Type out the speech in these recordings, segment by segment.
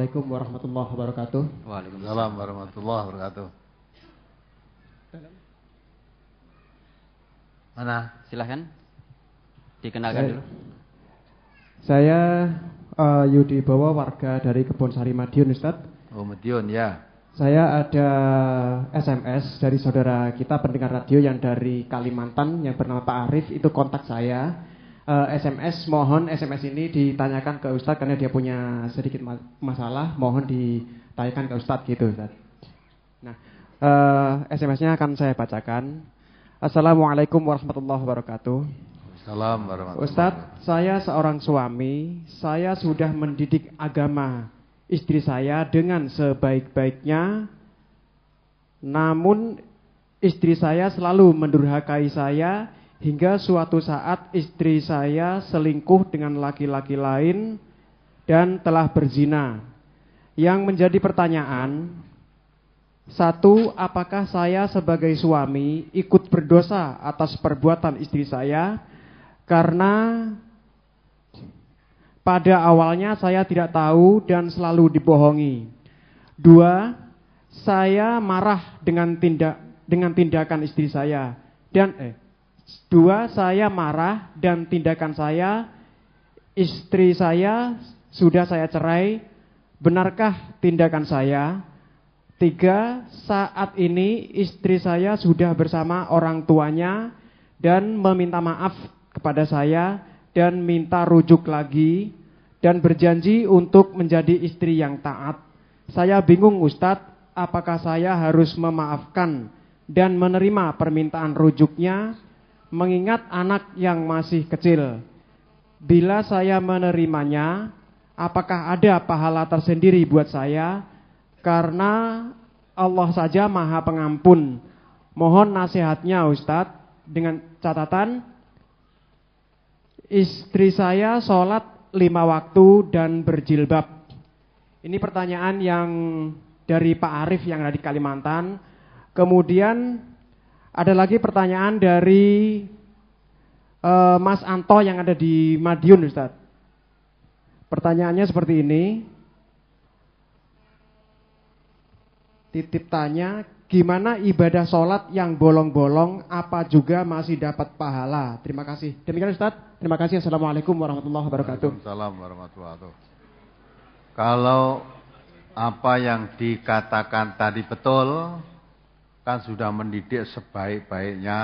Assalamualaikum warahmatullahi wabarakatuh. Waalaikumsalam warahmatullahi wabarakatuh. Mana? Silahkan dikenalkan dulu. Saya Yudi Bowo, warga dari Kebonsari Madiun, Ustadz. Oh, Madiun ya. Saya ada SMS dari saudara kita pendengar radio yang dari Kalimantan yang bernama Pak Arif, itu kontak saya. SMS, mohon SMS ini ditanyakan ke Ustadz karena dia punya sedikit masalah, mohon ditanyakan ke Ustadz gitu, Ustadz. Nah, SMS-nya akan saya bacakan. Assalamualaikum warahmatullahi wabarakatuh. Assalamualaikum warahmatullahi wabarakatuh. Ustadz, saya seorang suami, saya sudah mendidik agama istri saya dengan sebaik-baiknya, namun istri saya selalu mendurhakai saya hingga suatu saat istri saya selingkuh dengan laki-laki lain dan telah berzina. Yang menjadi pertanyaan, satu, apakah saya sebagai suami ikut berdosa atas perbuatan istri saya karena pada awalnya saya tidak tahu dan selalu dibohongi. Dua, saya marah dengan tindakan istri saya saya marah dan tindakan saya, istri saya sudah saya cerai. Benarkah tindakan saya? Tiga, saat ini istri saya sudah bersama orang tuanya dan meminta maaf kepada saya dan minta rujuk lagi dan berjanji untuk menjadi istri yang taat. Saya bingung, Ustadz, apakah saya harus memaafkan dan menerima permintaan rujuknya mengingat anak yang masih kecil? Bila saya menerimanya, apakah ada pahala tersendiri buat saya? Karena Allah saja Maha Pengampun. Mohon nasihatnya, Ustadz, dengan catatan istri saya sholat 5 waktu dan berjilbab. Ini pertanyaan yang dari Pak Arif yang ada di Kalimantan. Kemudian ada lagi pertanyaan dari Mas Anto yang ada di Madiun, Ustadz. Pertanyaannya seperti ini. Titip tanya, gimana ibadah sholat yang bolong-bolong, apa juga masih dapat pahala? Terima kasih. Demikian, Ustadz. Terima kasih. Assalamualaikum warahmatullahi wabarakatuh. Waalaikumsalam warahmatullahi wabarakatuh. Kalau apa yang dikatakan tadi betul, kan sudah mendidik sebaik-baiknya,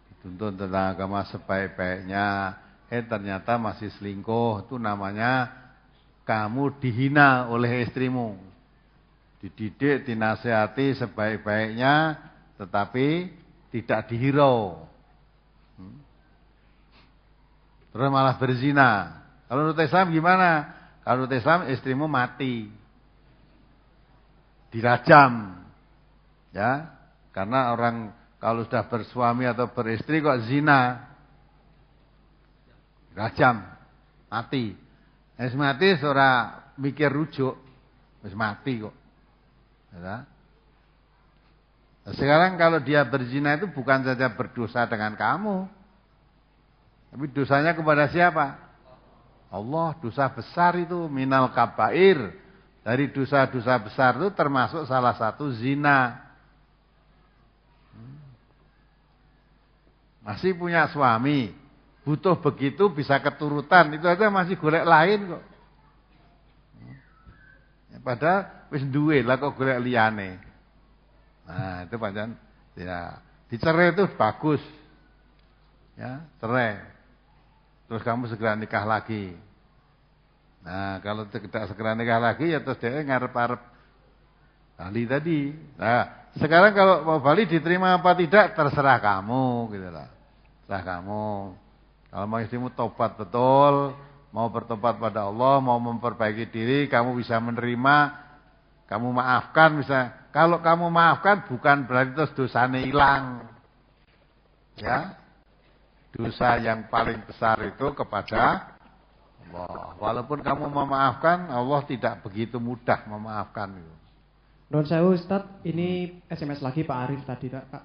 dituntun tentang agama sebaik-baiknya, ternyata masih selingkuh, itu namanya kamu dihina oleh istrimu. Dididik, dinasihati sebaik-baiknya, tetapi tidak dihirau. Terus malah berzina. Kalau menurut Islam gimana? Kalau menurut Islam istrimu mati, dirajam. Ya, karena orang kalau sudah bersuami atau beristri kok zina, dirajam, mati. Wis mati ora mikir rujuk, wis mati kok. Ya. Sekarang kalau dia berzina itu bukan saja berdosa dengan kamu, tapi dosanya kepada siapa? Allah. Dosa besar itu minal kabair. Dari dosa-dosa besar itu termasuk salah satu zina. Masih punya suami, butuh begitu bisa keturutan, itu aja masih golek lain kok. Padahal wis duwe lah kok golek liyane. Nah, itu pancen ya, dicerai itu bagus. Ya, cerai. Terus kamu segera nikah lagi. Nah, kalau tidak segera nikah lagi ya terus dia ngarep-arep bali tadi. Nah, sekarang kalau mau bali diterima apa tidak terserah kamu gitu lah. Terserah kamu. Kalau mau istrimu tobat betul, mau bertobat pada Allah, mau memperbaiki diri, kamu bisa menerima, kamu maafkan bisa. Kalau kamu maafkan bukan berarti terus dosanya hilang. Ya. Dosa yang paling besar itu kepada Allah. Walaupun kamu memaafkan, Allah tidak begitu mudah memaafkan itu. Nun sewu, Ustadz, ini SMS lagi Pak Arif tadi, Pak.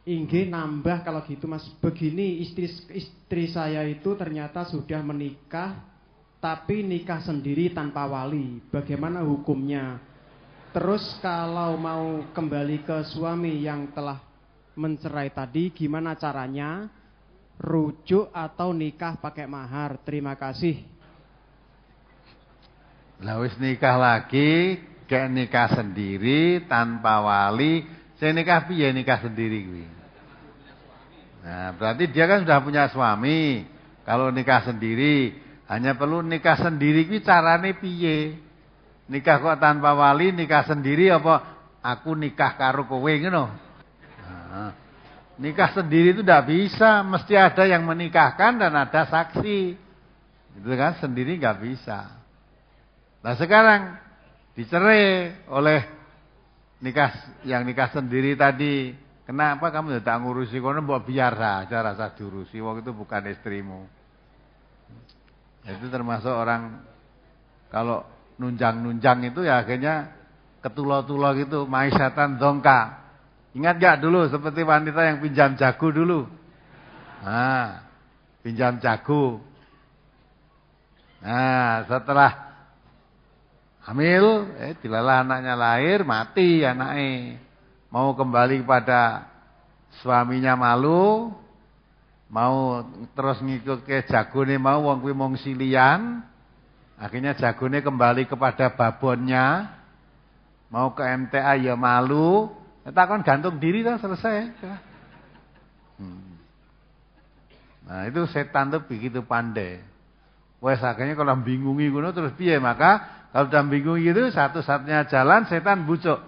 Inggih nambah kalau gitu, Mas. Begini, istri saya itu ternyata sudah menikah tapi nikah sendiri tanpa wali, bagaimana hukumnya? Terus kalau mau kembali ke suami yang telah mencerai tadi, gimana caranya? Rujuk atau nikah pakai mahar? Terima kasih. Lah wis nikah lagi, kayak nikah sendiri tanpa wali. Saya nikah piye nikah sendiri kuwi? Nah, berarti dia kan sudah punya suami. Kalau nikah sendiri, hanya perlu nikah sendiri kuwi carane piye? Nikah kok tanpa wali, nikah sendiri apa aku nikah karo kowe ngono? Nah, nikah sendiri itu tidak bisa, mesti ada yang menikahkan dan ada saksi. Itu kan sendiri nggak bisa. Nah sekarang dicerai oleh yang nikah sendiri tadi. Kenapa kamu tidak ngurusi kono, mbok biar saja rasa diurusi, wong itu bukan istrimu. Itu termasuk orang kalau nunjang-nunjang itu ya akhirnya ketulo-tulo gitu, mai setan dongka. Ingat gak dulu seperti wanita yang pinjam jago dulu? Nah, pinjam jago. Nah, setelah hamil, dilalah anaknya lahir, mati anaknya. Mau kembali kepada suaminya malu, mau terus ngikut ke jagone mau wong kuwi mung silian. Akhirnya jagone kembali kepada babonnya. Mau ke MTA ya malu. Takon gantung diri kan selesai. Nah itu setan tuh begitu pandai. Wes akhirnya kalau bingungi ngono terus piye? Maka kalau udah bingung gitu satu-satunya jalan setan bujuk.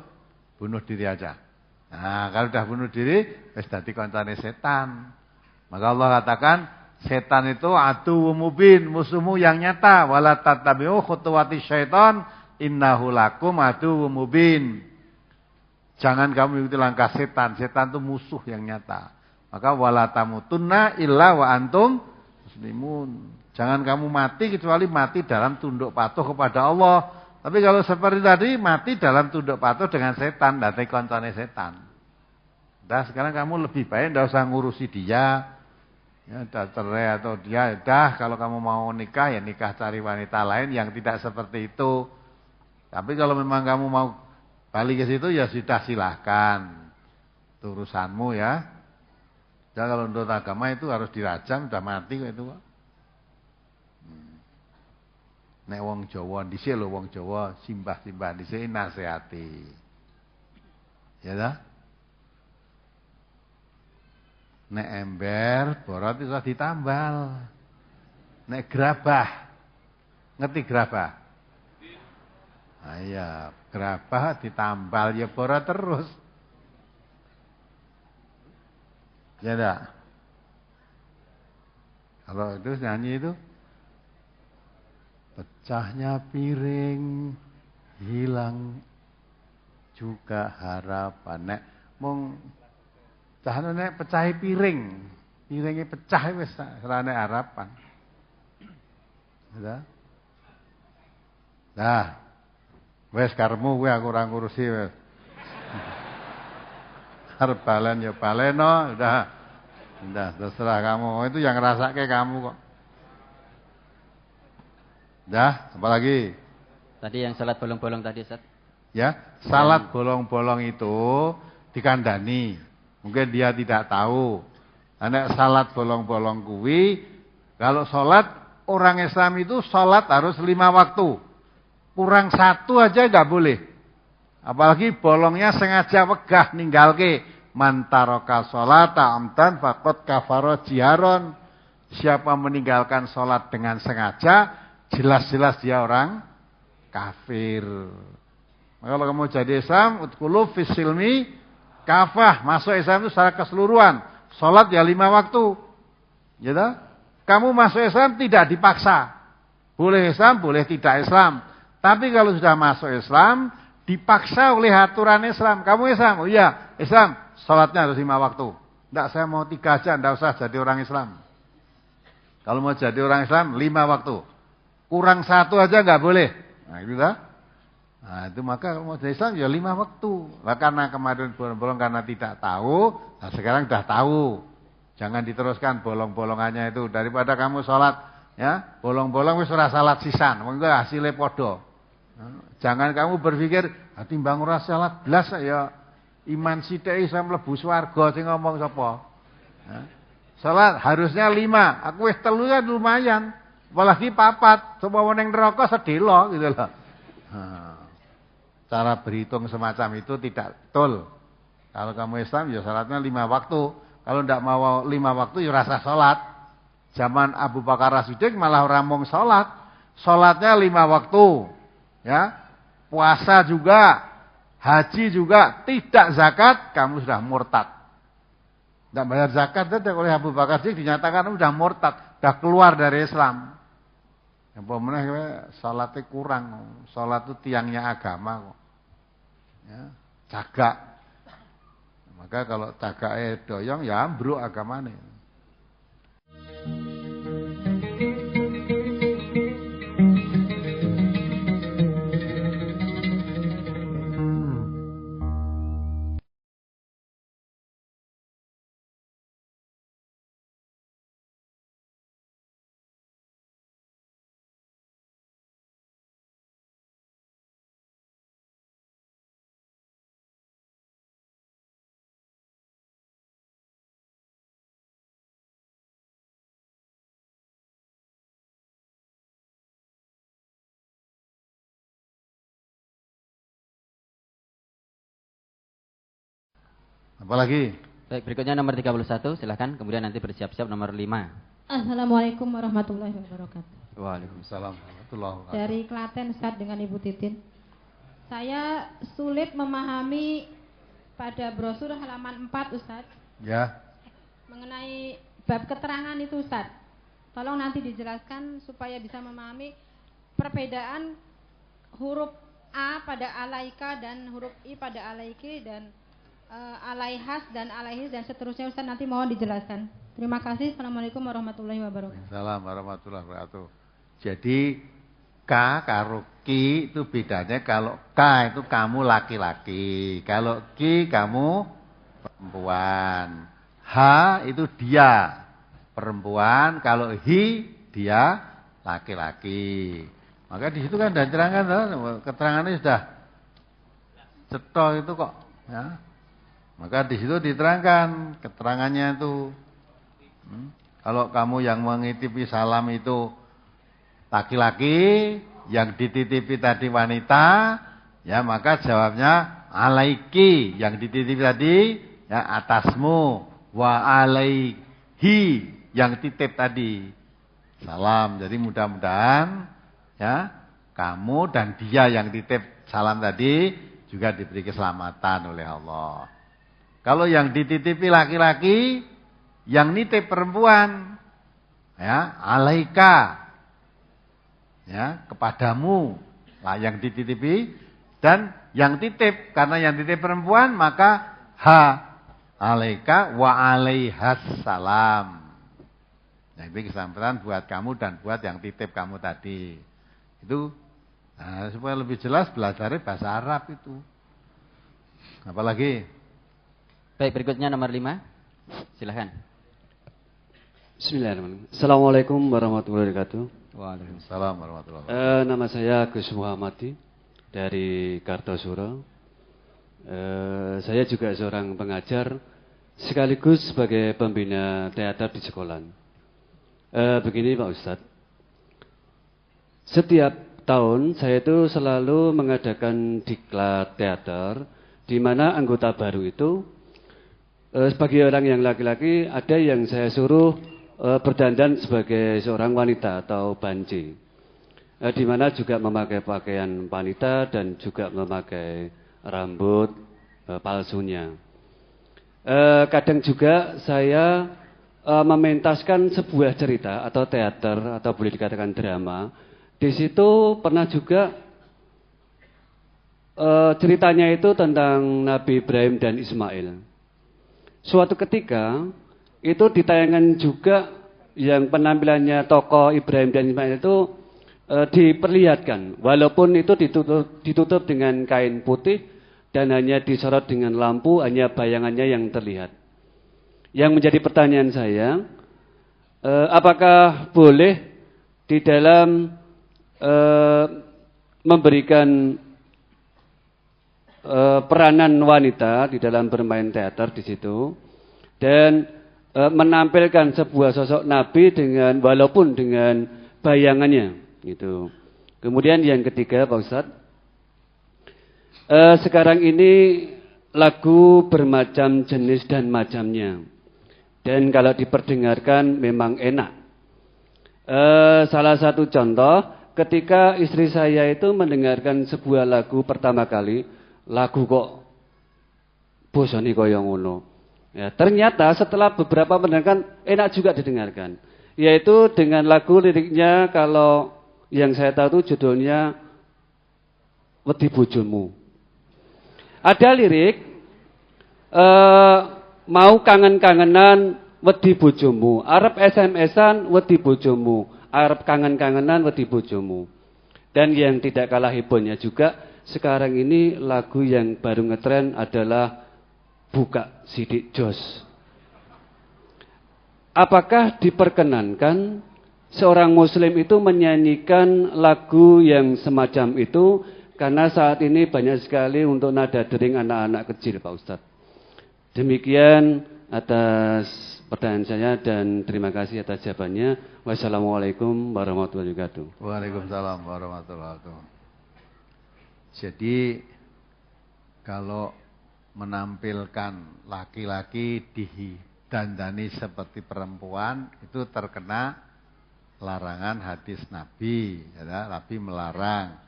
Bunuh diri aja. Nah kalau udah bunuh diri wes dadi kancane setan. Maka Allah katakan setan itu aduwwum mubin, musuhmu yang nyata. Wala tattabi'u khutuwati syaitan innahu lakum aduwwum mubin. Jangan kamu ikuti langkah setan. Setan itu musuh yang nyata. Maka wala tamutunna illa wa antum muslimun. Jangan kamu mati kecuali mati dalam tunduk patuh kepada Allah. Tapi kalau seperti tadi mati dalam tunduk patuh dengan setan, dadi koncone setan. Dah sekarang kamu lebih baik enggak usah ngurusi dia. Ya udah cerai atau dia dah kalau kamu mau nikah ya nikah cari wanita lain yang tidak seperti itu. Tapi kalau memang kamu mau balik ke situ ya sudah silahkan. Itu urusanmu ya. Ya kalau menurut agama itu harus dirajam, sudah mati kok itu. Nek wong Jawa dhisik lho wong Jawa simbah-simbah dhisik nasihati. Ya dah? Nek ember borot iso ditambal. Nek gerabah. Ngerti gerabah? Ah iya, gerabah ditambal ya borot terus. Ya dah? Kalau itu nyanyi itu pecahnya piring, hilang juga harapan. Nek mung cahane nek pecahi piring, piringnya pecah wis serane harapan. Ya. Nah, wis karepmu kuwi aku ora ngurusi wis. Arep balen ya baleno, udah. Udah terserah kamu. Itu yang ngerasake kamu kok. Dah, apa lagi? Tadi yang salat bolong-bolong tadi, Ustaz. Ya, salat bolong-bolong itu dikandani. Mungkin dia tidak tahu. Nek salat bolong-bolong kuwi, kalau salat orang Islam itu salat harus 5 waktu. Kurang 1 aja enggak boleh. Apalagi bolongnya sengaja wegah ninggalke. Man taraka sholata amdan faqad kafara jiharon. Siapa meninggalkan salat dengan sengaja, jelas-jelas dia orang kafir. Maka kalau kamu jadi Islam, udkhulu fis silmi kafah, masuk Islam itu secara keseluruhan. Salat ya 5 waktu. Ya toh? Kamu masuk Islam tidak dipaksa. Boleh Islam, boleh tidak Islam. Tapi kalau sudah masuk Islam, dipaksa oleh aturan Islam. Kamu Islam? Oh iya, Islam. Salatnya harus 5 waktu. Enggak, saya mau 3 aja, enggak usah jadi orang Islam. Kalau mau jadi orang Islam, 5 waktu. Kurang 1 aja enggak boleh. Nah, itu dah. Nah, itu maka kalau mau jadi Islam ya 5 waktu. Lah karena kemarin bolong-bolong karena tidak tahu, nah sekarang sudah tahu. Jangan diteruskan bolong-bolongannya itu. Daripada kamu sholat ya, bolong-bolong wis ora salat sisan, mengko hasilnya padha. Jangan kamu berpikir timbang ora salat blas ya iman sithik iso mlebu swarga sing ngomong sapa. Salat harusnya 5, aku wis 3 kan lumayan. Apalagi 4, sapa ning neraka sedelo gitu loh. Cara berhitung semacam itu tidak betul. Kalau kamu Islam ya salatnya 5 waktu. Kalau ndak mau 5 waktu ya rasa salat. Zaman Abu Bakar As-Siddiq malah orang mung salat. Salatnya 5 waktu. Ya. Puasa juga, haji juga, tidak zakat, kamu sudah murtad. Tidak bayar zakat saja oleh Abu Bakar As-Siddiq dinyatakan sudah murtad, sudah keluar dari Islam. Yang pemenang salatnya kurang. Salat itu tiangnya agama kok. Ya, cagak. Maka kalau cagake doyong ya ambruk agamane. Apalagi? Baik, berikutnya nomor 31, silahkan. Kemudian nanti bersiap-siap nomor 5. Assalamualaikum warahmatullahi wabarakatuh. Waalaikumsalam warahmatullahi wabarakatuh. Dari Klaten, Ustaz, dengan Ibu Titin. Saya sulit memahami pada brosur halaman 4, Ustaz. Ya. Mengenai bab keterangan itu, Ustaz. Tolong nanti dijelaskan supaya bisa memahami perbedaan huruf A pada alaika dan huruf I pada alaiki dan alaihas dan alaihis dan seterusnya, Ustaz, nanti mohon dijelaskan. Terima kasih. Assalamualaikum warahmatullahi wabarakatuh. Assalamualaikum warahmatullahi wabarakatuh. Jadi K karo Ki itu bedanya, kalau K itu kamu laki-laki, kalau Ki kamu perempuan. H itu dia perempuan, kalau Hi dia laki-laki. Maka di situ kan ada terangkan, keterangannya sudah cetha itu kok, ya. Maka di situ diterangkan keterangannya itu. Kalau kamu yang mengitipi salam itu laki-laki, yang dititipi tadi wanita, ya maka jawabnya alaiki, yang dititipi tadi ya atasmu, wa alaihi, yang titip tadi. Salam. Jadi mudah-mudahan ya kamu dan dia yang titip salam tadi juga diberi keselamatan oleh Allah. Kalau yang dititipi laki-laki, yang nitip perempuan, ya, alaika, ya, kepadamu, lah yang dititipi, dan yang titip, karena yang titip perempuan, maka alaika wa alaihas salam. Nah, ini keselamatan buat kamu dan buat yang titip kamu tadi. Itu, nah, supaya lebih jelas belajarnya bahasa Arab itu. Apalagi? Baik, berikutnya nomor 5. Silahkan. Bismillahirrahmanirrahim. Assalamualaikum warahmatullahi wabarakatuh. Waalaikumsalam warahmatullahi wabarakatuh. Nama saya Gus Muhammadi dari Kartosuro. Saya juga seorang pengajar sekaligus sebagai pembina teater di sekolah. Begini Pak Ustadz, setiap tahun saya itu selalu mengadakan diklat teater, di mana anggota baru itu sebagai orang yang laki-laki ada yang saya suruh berdandan sebagai seorang wanita atau banci, di mana juga memakai pakaian wanita dan juga memakai rambut palsunya. Kadang juga saya mementaskan sebuah cerita atau teater atau boleh dikatakan drama. Di situ pernah juga ceritanya itu tentang Nabi Ibrahim dan Ismail. Suatu ketika itu ditayangkan juga yang penampilannya tokoh Ibrahim dan Ismail itu diperlihatkan, walaupun itu ditutup dengan kain putih dan hanya disorot dengan lampu, hanya bayangannya yang terlihat. Yang menjadi pertanyaan saya, apakah boleh di dalam memberikan peranan wanita di dalam bermain teater di situ, dan menampilkan sebuah sosok Nabi dengan walaupun dengan bayangannya gitu. Kemudian yang ketiga Pak Ustadz, sekarang ini lagu bermacam jenis dan macamnya, dan kalau diperdengarkan memang enak. Salah satu contoh, ketika istri saya itu mendengarkan sebuah lagu pertama kali, lagu kok bosone kaya ngono. Ya, ternyata setelah beberapa mendengarkan enak juga didengarkan. Yaitu dengan lagu liriknya, kalau yang saya tahu itu judulnya Wedi Bojomu. Ada lirik mau kangen-kangenan wedi bojomu, arep SMS-an wedi bojomu, arep kangen-kangenan wedi bojomu. Dan yang tidak kalah hebohnya juga, sekarang ini lagu yang baru ngetren adalah Buka Sidik Jos. Apakah diperkenankan seorang muslim itu menyanyikan lagu yang semacam itu? Karena saat ini banyak sekali untuk nada dering anak-anak kecil, Pak Ustadz. Demikian atas pertanyaan saya dan terima kasih atas jawabannya. Wassalamualaikum warahmatullahi wabarakatuh. Waalaikumsalam warahmatullahi wabarakatuh. Jadi kalau menampilkan laki-laki didandani seperti perempuan itu terkena larangan hadis Nabi. Ya, Nabi melarang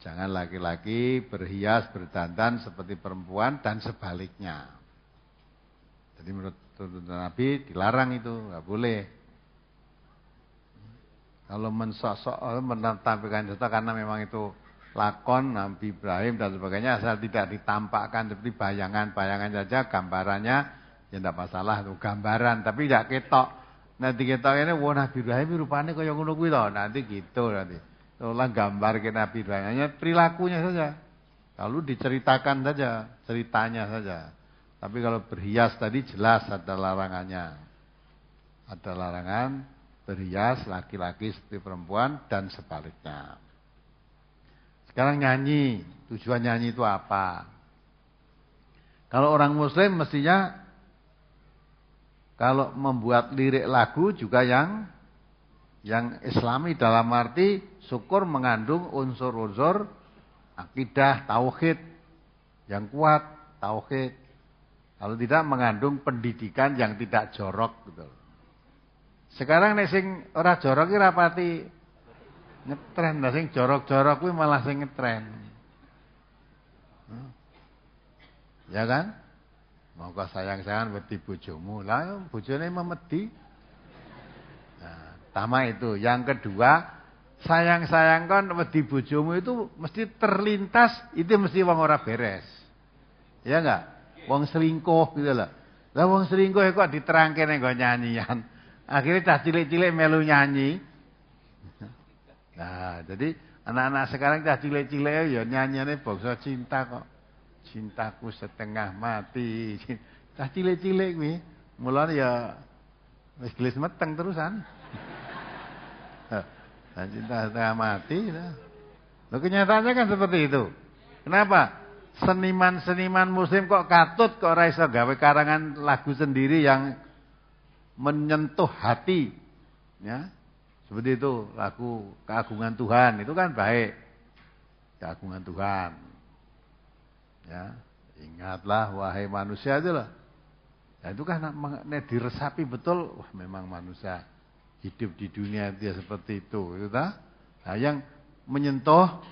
jangan laki-laki berhias berdandan seperti perempuan dan sebaliknya. Jadi menurut tuntunan Nabi dilarang itu, nggak boleh. Kalau menampilkan itu karena memang itu lakon Nabi Ibrahim dan sebagainya, asal tidak ditampakkan seperti bayangan-bayangan saja, gambarannya ya tidak masalah, itu gambaran, tapi tidak ketok. Nanti ketok ini, wah Nabi Ibrahim rupanya kaya ngono kuwi to, nanti gitu nanti. Tolong gambar ke Nabi Ibrahim, hanya perilakunya saja. Lalu diceritakan saja, ceritanya saja. Tapi kalau berhias tadi jelas ada larangannya. Ada larangan berhias laki-laki seperti perempuan dan sebaliknya. Sekarang nyanyi, tujuan nyanyi itu apa? Kalau orang muslim mestinya kalau membuat lirik lagu juga yang islami, dalam arti syukur mengandung unsur-unsur akidah, tauhid yang kuat, tauhid. Kalau tidak mengandung pendidikan yang tidak jorok gitu. Sekarang nek sing ora jorok iki rapati ngetren, lah sing jorok-jorok kuwi malah sing ngetren. Ya kan? Monggo sayang-sayangan wedi bojomu. Lah bojone memedi. Nah, pertama itu. Yang kedua, sayang-sayang kon wedi bojomu itu mesti terlintas, itu mesti wong ora beres. Ya enggak? Wong selingkuh gitu lah. Lah wong selingkuh kok diterangke ning nggo nyanyian. Akhirnya cah cilik-cilik melu nyanyi. Nah, jadi anak-anak sekarang cah cilik-cilik ya nyanyiane bangsa cinta kok. Cintaku setengah mati. Cah cilik-cilik kuwi. Mulane ya wis gelis meteng terusan. Nah, cinta setengah mati. Loh, kenyataannya kan seperti itu. Kenapa? Seniman-seniman muslim kok katut kok ora iso gawe karangan lagu sendiri yang menyentuh hati. Ya. Seperti itu, lagu keagungan Tuhan itu kan baik. Keagungan Tuhan. Ya, ingatlah wahai manusia itu loh. Ya, itu kan diresapi betul, wah memang manusia hidup di dunia dia seperti itu ta? Nah, yang menyentuh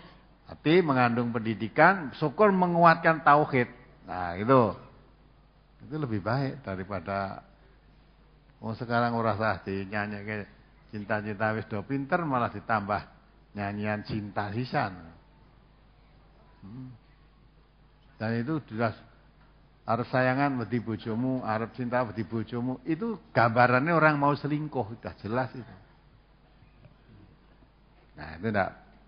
hati, mengandung pendidikan, syukur menguatkan tauhid. Nah, itu lebih baik daripada sekarang ora sah dinyanyike cinta-cinta wis do pinter malah ditambah nyanyian cinta sisan. Dan itu jelas arep sayangan wedi bojomu, arep cinta wedi bojomu, itu gambarannya orang mau selingkuh, sudah jelas itu. Nah, itu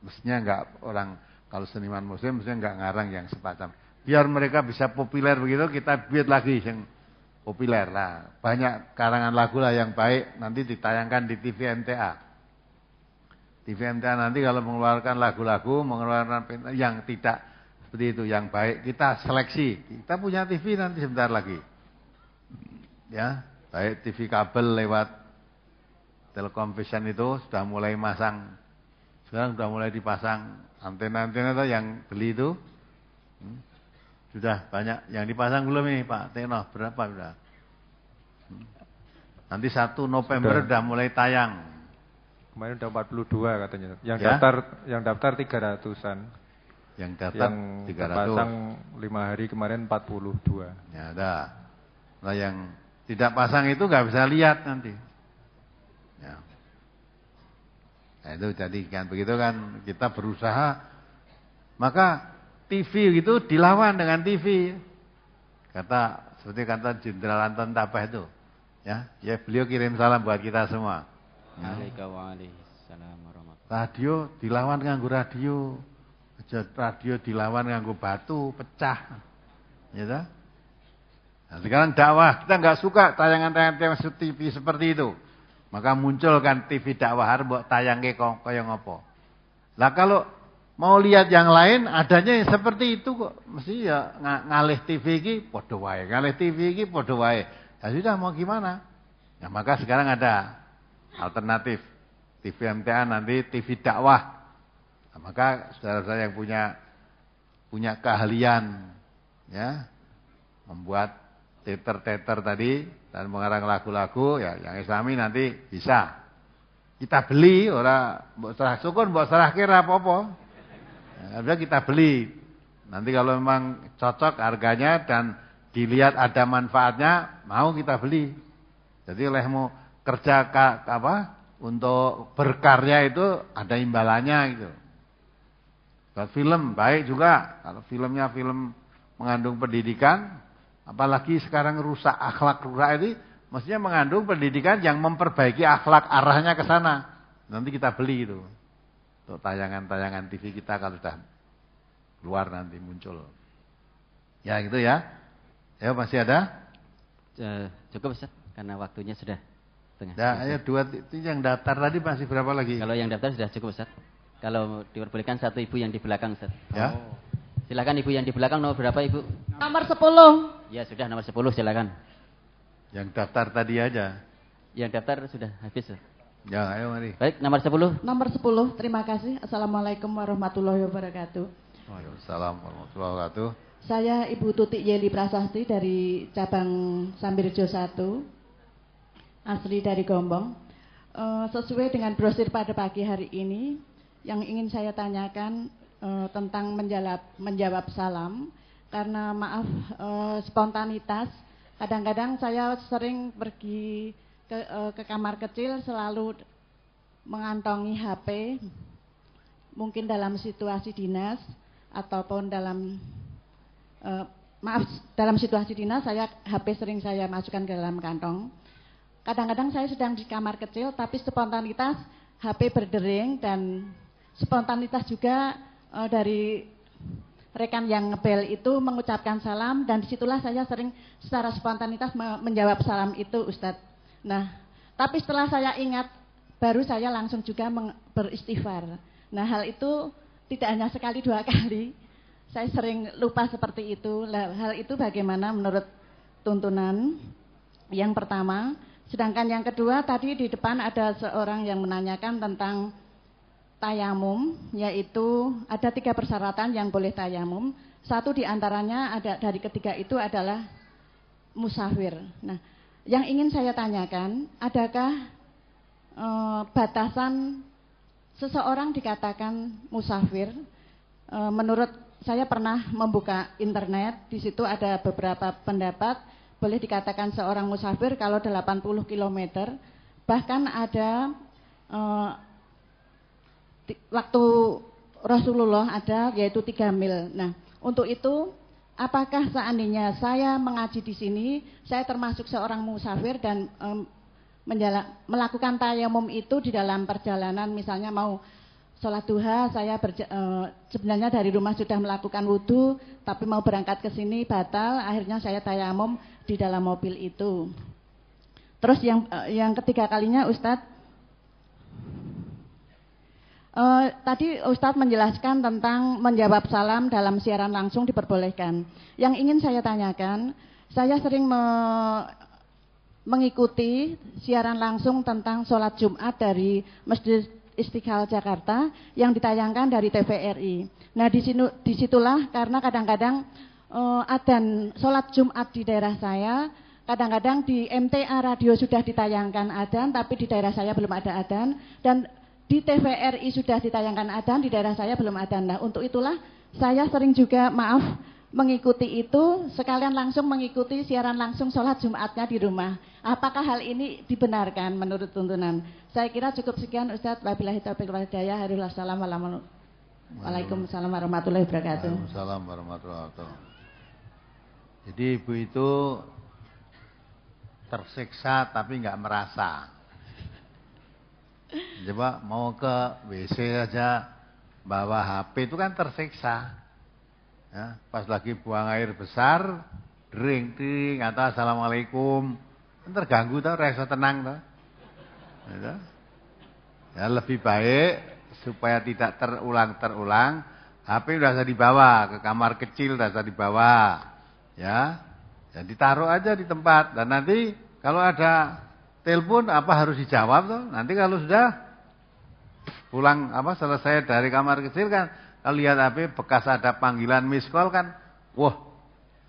mestinya enggak orang kalau seniman muslim mestinya enggak ngarang yang semacam. Biar mereka bisa populer begitu, kita buat lagi yang populer lah. Banyak karangan lagu lah yang baik nanti ditayangkan di TV MTA. TV MTA nanti kalau mengeluarkan lagu-lagu, mengeluarkan yang tidak seperti itu, yang baik kita seleksi. Kita punya TV nanti sebentar lagi. Ya, baik TV kabel lewat Telkom Vision itu sudah mulai masang. Sekarang sudah mulai dipasang antena-antena yang beli itu. Sudah banyak yang dipasang belum ini Pak Teno? Berapa sudah? Nanti 1 November sudah mulai tayang. Kemarin udah 42 katanya. Yang ya? daftar 300-an. Yang daftar 300. Pasang 5 hari kemarin 42. Ya ada. Nah yang tidak pasang itu nggak bisa lihat nanti. Ya. Nah itu jadi kan begitu kan kita berusaha. Maka TV itu dilawan dengan TV. Seperti kata Jenderal Anton Tabah itu. Ya beliau kirim salam buat kita semua. Waalaikumsalam warahmatullahi. Radio dilawan nganggo radio. Radio dilawan nganggo batu pecah. Ya toh? Nah, sekarang dakwah kita nggak suka tayangan-tayangan TV seperti itu. Maka muncul kan TV dakwah mbok tayangke kaya ngopo. Lah kalau mau lihat yang lain adanya yang seperti itu kok. Mesti ya ngalih TV iki padha wae, ngalih TV iki padha wae. Ya sudah mau gimana? Ya maka sekarang ada alternatif TV MTA nanti TV dakwah. Nah, maka saudara-saudara yang punya keahlian ya membuat teater tadi dan mengarang lagu-lagu ya yang Islami nanti bisa. Kita beli ora mbok serah syukur mbok serahke ra apa-apa. Ya, kita beli. Nanti kalau memang cocok harganya dan dilihat ada manfaatnya, mau kita beli. Jadi olehmu kerja untuk berkarya itu ada imbalannya gitu. Buat film baik juga. Kalau filmnya film mengandung pendidikan, apalagi sekarang rusak akhlak ini, mestinya mengandung pendidikan yang memperbaiki akhlak arahnya ke sana. Nanti kita beli itu. Untuk tayangan-tayangan TV kita kalau sudah keluar nanti muncul. Ya gitu ya. Ya masih ada? Cukup Ustaz, karena waktunya sudah setengah. Ya, ayo yang daftar tadi masih berapa lagi? Kalau yang daftar sudah cukup Ustaz. Kalau diperbolehkan satu ibu yang di belakang Ustaz. Ya. Silakan ibu yang di belakang nomor berapa ibu? Nomor 10. Ya sudah nomor 10 silakan. Yang daftar tadi aja. Yang daftar sudah habis Ustaz. Ya, ayo mari. Baik, nomor 10. Nomor 10, terima kasih. Assalamualaikum warahmatullahi wabarakatuh. Waalaikumsalam warahmatullahi wabarakatuh. Saya Ibu Tutik Yeli Prasasti dari cabang Sambirjo 1, asli dari Gombong. Sesuai dengan brosur pada pagi hari ini, yang ingin saya tanyakan tentang menjawab salam. Karena maaf spontanitas, kadang-kadang saya sering pergi ke kamar kecil selalu mengantongi HP, mungkin dalam situasi dinas ataupun dalam dalam situasi dinas HP sering saya masukkan ke dalam kantong. Kadang-kadang saya sedang di kamar kecil tapi spontanitas HP berdering dan spontanitas juga dari rekan yang ngebel itu mengucapkan salam dan disitulah saya sering secara spontanitas menjawab salam itu Ustadz. Nah, tapi setelah saya ingat, baru saya langsung juga beristighfar. Nah, hal itu tidak hanya sekali 2 kali, saya sering lupa seperti itu. Hal itu bagaimana menurut tuntunan? Yang pertama, sedangkan yang kedua tadi di depan ada seorang yang menanyakan tentang tayamum, yaitu ada 3 persyaratan yang boleh tayamum. 1 diantaranya dari ketiga itu adalah musafir. Nah, yang ingin saya tanyakan, adakah batasan seseorang dikatakan musafir? Menurut saya pernah membuka internet, di situ ada beberapa pendapat, boleh dikatakan seorang musafir kalau 80 km, bahkan ada waktu Rasulullah ada yaitu 3 mil. Nah, untuk itu apakah seandainya saya mengaji di sini, saya termasuk seorang musafir dan melakukan tayamum itu di dalam perjalanan, misalnya mau sholat duha, saya sebenarnya dari rumah sudah melakukan wudhu, tapi mau berangkat ke sini batal, akhirnya saya tayamum di dalam mobil itu. Terus yang ketiga kalinya Ustadz, Tadi Ustadz menjelaskan tentang menjawab salam dalam siaran langsung diperbolehkan. Yang ingin saya tanyakan, saya sering mengikuti siaran langsung tentang sholat Jumat dari Masjid Istiqlal Jakarta yang ditayangkan dari TVRI. Nah, disitulah karena kadang-kadang adzan sholat Jumat di daerah saya, kadang-kadang di MTA radio sudah ditayangkan adzan, tapi di daerah saya belum ada adzan, dan di TVRI sudah ditayangkan adzan, di daerah saya belum adzan. Nah, untuk itulah saya sering juga mengikuti itu, sekalian langsung mengikuti siaran langsung sholat Jumatnya di rumah. Apakah hal ini dibenarkan menurut tuntunan? Saya kira cukup sekian Ustadz. Wabillahi taufiq wal hidayah. Waalaikumsalam warahmatullahi wabarakatuh. Waalaikumsalam warahmatullahi wabarakatuh. Jadi ibu itu tersiksa tapi nggak merasa. Coba mau ke WC aja bawa HP itu kan tersiksa. Ya, pas lagi buang air besar, dering atau assalamualaikum, kan terganggu tau, rasa tenang tau. Ya, lebih baik supaya tidak terulang, HP udah bisa dibawa ke kamar kecil, udah bisa dibawa, ya, ditaruh aja di tempat. Dan nanti kalau ada telepon apa harus dijawab tuh. Nanti kalau sudah pulang selesai dari kamar kecil kan, kalau lihat HP bekas ada panggilan miss call kan, wah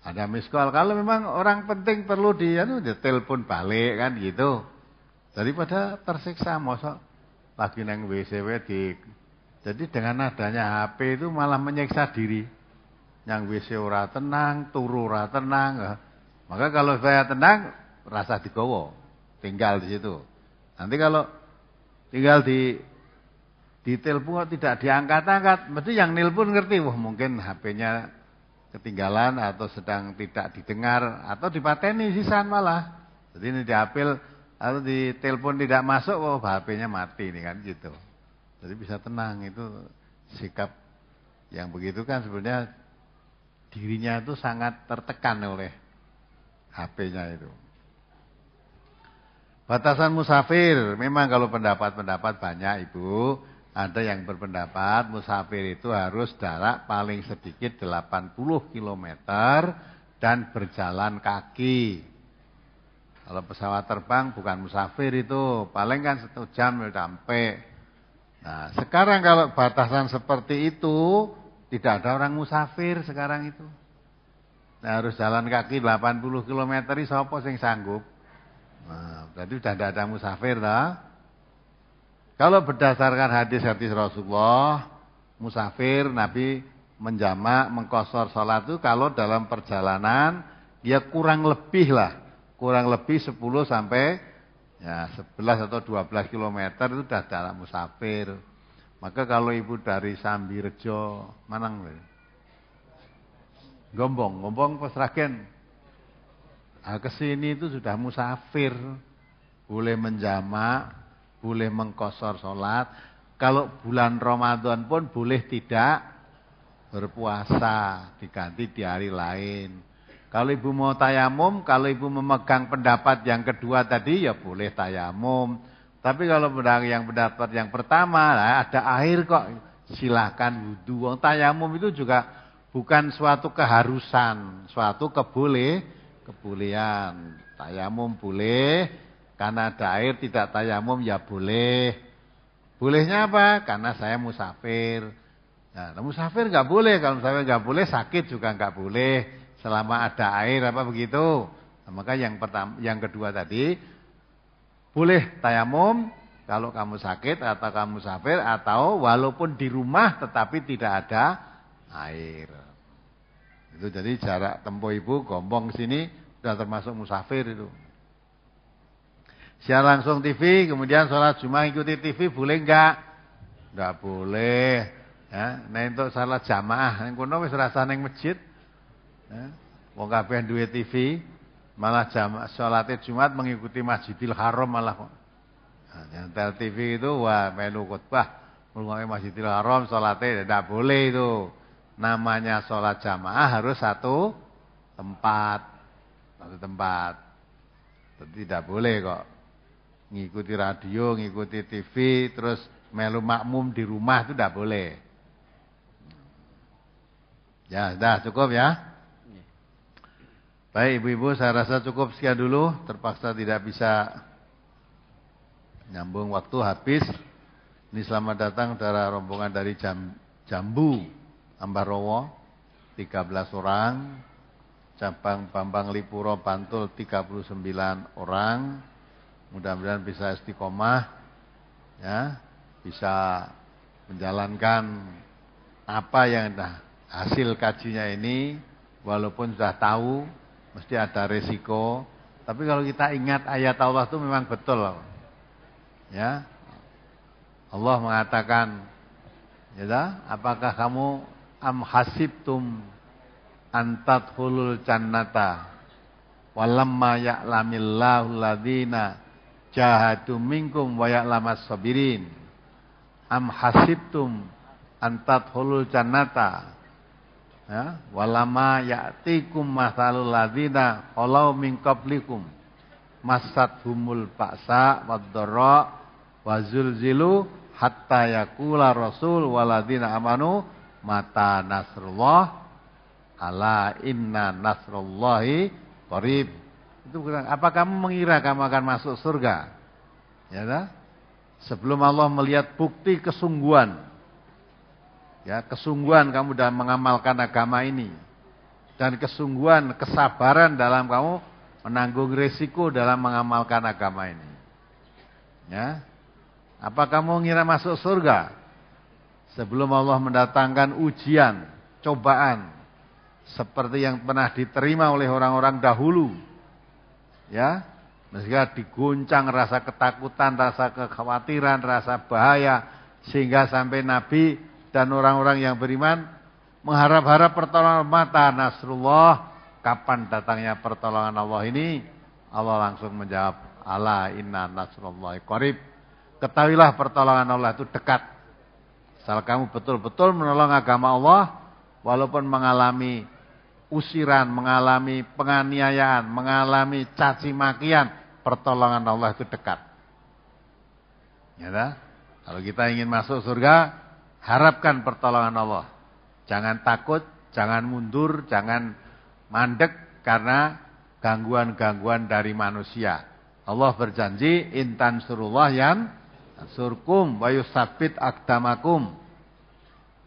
ada miss call. Kalau memang orang penting perlu dia telepon balik kan gitu. Daripada tersiksa mosok lagi neng WC jadi dengan adanya HP itu malah menyiksa diri. Yang WC ora tenang, turu ora tenang. Maka kalau saya tenang rasa digowo. Tinggal di situ. Nanti kalau tinggal di telepon tidak diangkat-angkat, mesti yang nelpon ngerti, wah mungkin HP-nya ketinggalan atau sedang tidak didengar atau dipateni sisan malah. Jadi ini diambil atau di telepon tidak masuk, wah HP-nya mati nih kan gitu. Jadi bisa tenang, itu sikap yang begitu kan sebenarnya dirinya itu sangat tertekan oleh HP-nya itu. Batasan musafir, memang kalau pendapat-pendapat banyak Ibu, ada yang berpendapat musafir itu harus jarak paling sedikit 80 km dan berjalan kaki. Kalau pesawat terbang bukan musafir itu, paling kan 1 jam sudah sampai. Nah, sekarang kalau batasan seperti itu, tidak ada orang musafir sekarang itu. Nah, harus jalan kaki 80 km, siapa sing sanggup? Nah, berarti sudah tidak ada musafir lah. Kalau berdasarkan hadis-hadis Rasulullah, musafir Nabi menjamak, mengqashar salat itu kalau dalam perjalanan dia kurang lebih 10 sampai 11 atau 12 km itu sudah dalam musafir. Maka kalau Ibu dari Sambirejo, Manang, Gombong Sragen, ke sini itu sudah musafir, boleh menjamak, boleh mengqashar salat. Kalau bulan Ramadan pun boleh tidak berpuasa, diganti di hari lain. Kalau Ibu mau tayamum, kalau Ibu memegang pendapat yang kedua tadi ya boleh tayamum. Tapi kalau yang pendapat yang pertama, ada air kok, silakan wudu. Tayamum itu juga bukan suatu keharusan, suatu kebolehan. Tayamum boleh, karena ada air tidak tayamum ya boleh. Bolehnya apa? Karena saya musafir. Nah, musafir nggak boleh. Kalau musafir nggak boleh, sakit juga nggak boleh. Selama ada air apa begitu. Nah, maka yang kedua tadi boleh tayamum kalau kamu sakit atau kamu musafir, atau walaupun di rumah tetapi tidak ada air. Itu jadi jarak tempuh Ibu Gombong sini sudah termasuk musafir itu. Siar langsung TV, kemudian sholat Jumat ikuti TV boleh enggak? Enggak boleh. Ya, nah untuk salat jamaah ning kono wis rasa ning masjid. Ya, wong kabeh duwe TV, malah jamaah salate Jumat mengikuti Masjidil Haram malah kok. Nah, nyantel TV itu wah melu khotbah ngrungokke Masjidil Haram salate enggak boleh itu. Namanya sholat jamaah harus satu tempat. Jadi tidak boleh kok ngikuti radio, ngikuti TV, terus melu makmum di rumah itu tidak boleh. Ya, sudah cukup ya. Baik ibu-ibu, saya rasa cukup sekian dulu. Terpaksa tidak bisa nyambung waktu, habis. Ini selamat datang saudara rombongan dari Jambu, Ambarawa, 13 orang. Cabang Bambang Lipuro, Bantul, 39 orang. Mudah-mudahan bisa istiqomah, ya, bisa menjalankan apa yang hasil kajinya ini. Walaupun sudah tahu, mesti ada resiko. Tapi kalau kita ingat ayat Allah itu memang betul, ya. Allah mengatakan, ya, apakah kamu am hasibtum antadkhulul jannata walamma ya'lamillahu alladzina jahadu minkum wa ya'lamas sabirin. Am hasibtum antadkhulul jannata, ya, walamma ya'tikum masalul ladzina khalau min qablikum massatuhumul ba'sa wad-dharra wa zulzilu hatta yaqula rasul waladzina amanu mata nasrullah ala inna nasrullahi qarib. Itu apa kamu mengira kamu akan masuk surga? Ya, dah? Sebelum Allah melihat bukti kesungguhan. Ya, kesungguhan kamu dalam mengamalkan agama ini dan kesungguhan kesabaran dalam kamu menanggung risiko dalam mengamalkan agama ini. Ya. Apa kamu mengira masuk surga sebelum Allah mendatangkan ujian, cobaan seperti yang pernah diterima oleh orang-orang dahulu? Ya, meskipun diguncang rasa ketakutan, rasa kekhawatiran, rasa bahaya, sehingga sampai Nabi dan orang-orang yang beriman mengharap-harap pertolongan. Mata nasrullah, kapan datangnya pertolongan Allah ini? Allah langsung menjawab, ala inna nasrullahi qarib. Ketahuilah pertolongan Allah itu dekat. Asal kamu betul-betul menolong agama Allah, walaupun mengalami usiran, mengalami penganiayaan, mengalami caci makian, pertolongan Allah itu dekat. Ya, dah? Kalau kita ingin masuk surga, harapkan pertolongan Allah. Jangan takut, jangan mundur, jangan mandek karena gangguan-gangguan dari manusia. Allah berjanji, intan surullah yan surkum wa yusabbit aqdamakum.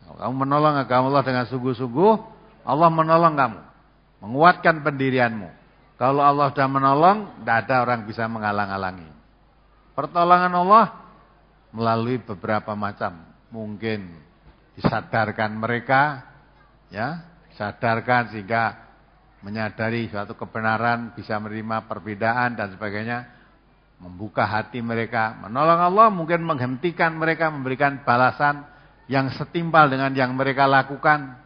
Kalau kamu menolong agama Allah dengan sungguh-sungguh, Allah menolong kamu, menguatkan pendirianmu. Kalau Allah sudah menolong, tidak ada orang bisa menghalang-halangi. Pertolongan Allah melalui beberapa macam. Mungkin disadarkan mereka, ya, disadarkan sehingga menyadari suatu kebenaran, bisa menerima perbedaan dan sebagainya. Membuka hati mereka, menolong Allah, mungkin menghentikan mereka, memberikan balasan yang setimpal dengan yang mereka lakukan,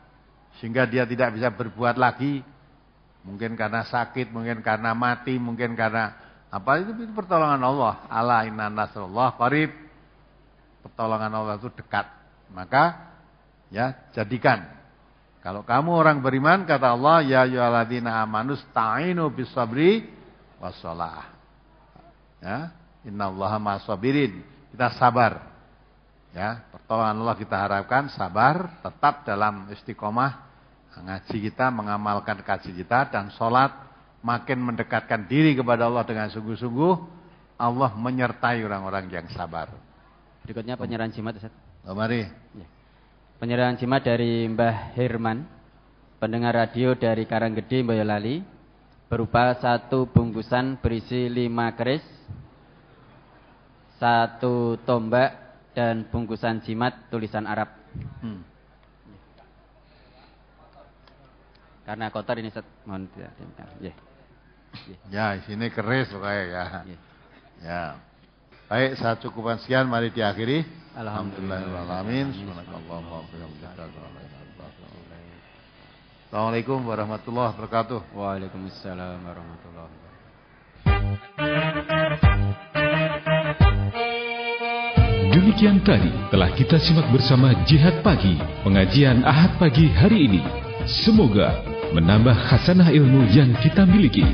sehingga dia tidak bisa berbuat lagi. Mungkin karena sakit, mungkin karena mati, mungkin karena apa, itu pertolongan Allah. Ala inna nasrullah qarib. Pertolongan Allah itu dekat. Maka ya, jadikan. Kalau kamu orang beriman, kata Allah, ya ayyuhalladzina amanu sta'inu bis-sabri was-shalah. Ya, innallaha ma'as-sabirin. Kita sabar. Ya, pertolongan Allah kita harapkan, sabar, tetap dalam istiqomah ngaji kita, mengamalkan kaji kita, dan sholat, makin mendekatkan diri kepada Allah dengan sungguh-sungguh. Allah menyertai orang-orang yang sabar. Berikutnya penyerahan jimat, Ustaz. Mari. Ya. Penyerahan jimat dari Mbah Herman, pendengar radio dari Karanggede, Boyolali, berupa 1 bungkusan berisi 5 keris, 1 tombak, dan bungkusan jimat tulisan Arab. Karena kotor ini, Ustaz, mohon tidak. Ya, sini keris kayak ya. Ya. Ya. Baik, saat cukupan sekian, mari diakhiri. Alhamdulillahirrahmanirrahim. Assalamualaikum warahmatullahi wabarakatuh. Waalaikumsalam warahmatullahi wabarakatuh. Demikian tadi telah kita simak bersama Jihad Pagi, pengajian Ahad pagi hari ini. Semoga menambah khasanah ilmu yang kita miliki.